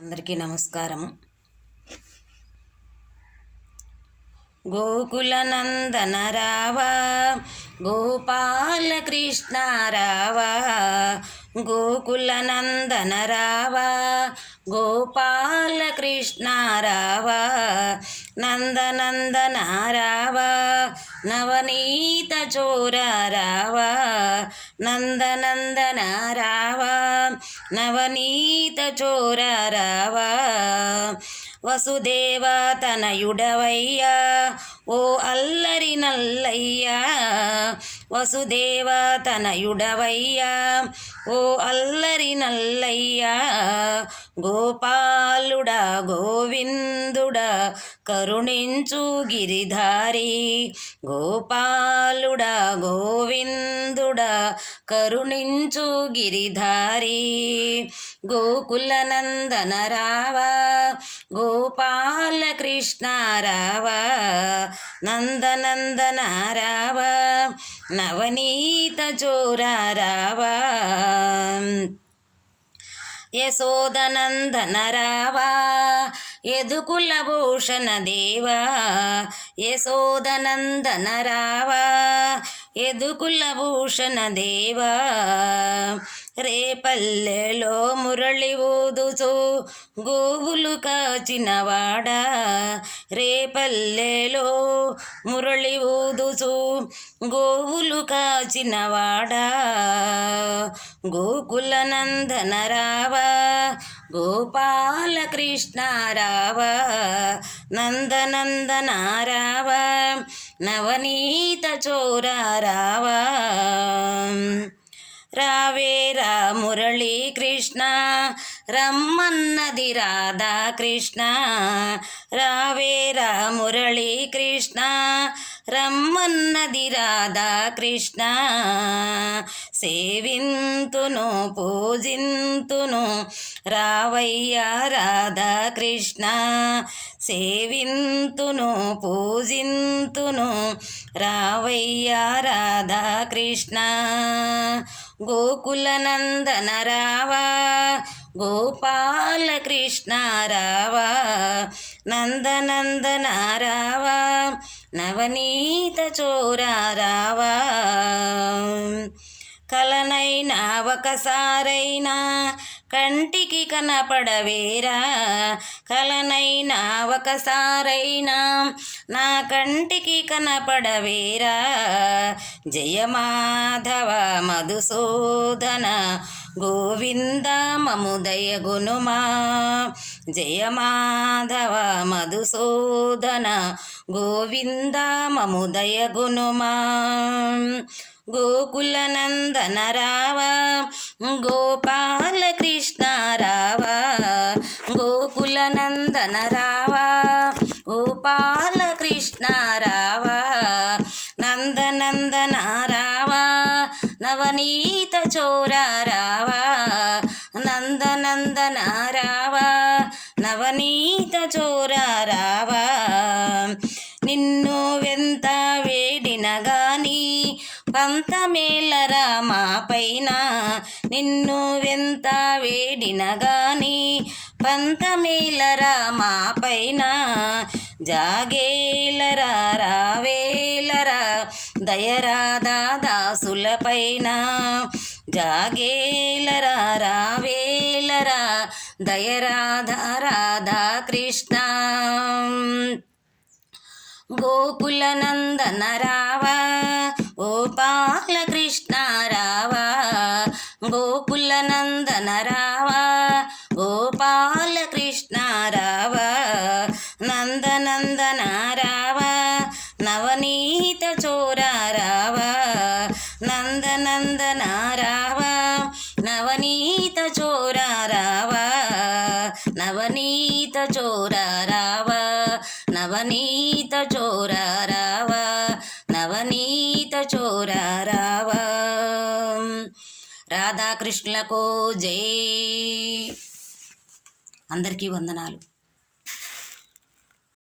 అందరికీ నమస్కారము. గోకులనందన రావా, గోపాల కృష్ణ రావా, గోకులనందన రావా, గోపాల కృష్ణ రావా, నందనందన రావా, నవనీత చోర రావా, నందనందన రావా, నవనీత చోర రావా, వసుదేవ తనయుడవయ్యా ఓ అల్లరి నల్లయ్యా, వసుదేవ తనయుడవయ్యా ఓ అల్లరి నల్లయ్యా, గోపాలుడా గోవిందుడా కరుణించు గిరిధారి, గోపాలుడా గోవిందుడా కరుణించు గిరిధారి, గోకులనందన రావా, గోపాల కృష్ణ రావా, నందనందన రావా, నవనీత చోర రావా, యశోదనందన రావా, యదుకుల భూషణ దేవా, యశోదనందన రావా, యదుకుల భూషణ దేవా, రేపల్లెలో మురళి ఊదుచు గోవులు కాచినవాడా, రేపల్లెలో మురళి ఊదుచు గోవులు కాచినవాడా, గోకులనందన రావా, గోపాల కృష్ణ రావా, నందనందన రావా, నవనీత చోర రావా, రావేరా మురళీ కృష్ణ రమ్మన్నది రాధా కృష్ణ, రావేరా మురళీ కృష్ణ రమ్మన్నది రాధా కృష్ణ, సేవింతును పూజింతును రావయ్యా రాధా కృష్ణ, సేవింతును పూజింతును రావయ్యా రాధా కృష్ణ, గోకులనందన రావా, గోపాల కృష్ణ రావా, నందనందన రావా, నవనీత చోర రావా, కలనైనా ఒకసారైనా కంటికి కనపడవేరా, కలనైనా ఒకసారైనా నా కంటికి కనపడవేరా, జయమాధవ మధుసూదన గోవింద మముదయ గునుమా, జయమాధవ మధుసూదన గోవింద మముదయ గునుమా, గోకులనందన రావా, గోపాల కృష్ణ రావా, గోకులనందన రావా, గోపాల కృష్ణ రావా, నందనందన రావా, నవనీత చోర రావా, నందనందన రావా, నవనీత చోర రావా, నిన్ను వెంత వేడిన గాని పంతమేలరా మా పైన, నిన్ను వెంత వేడిన గాని పంతమేలరా మా పైన, జాగేలరా రావేలరా దయరాధా దాసుల పైన, జాగేలరా రావేలరా దయరాధా రాధా కృష్ణ, గోకులనందన రావా, గోపాల కృష్ణ రావా, గోకులనందన రావా, గోపాల కృష్ణ రావా, నందనందన రావా, నవనీత చోర రావా, నందనందన రావా, నవనీత చోర రావా, నవనీత చోర రావా, నవనీత చోర రావా, నవనీత చోర రావా, రాధాకృష్ణులకు జై. అందరికీ వందనాలు.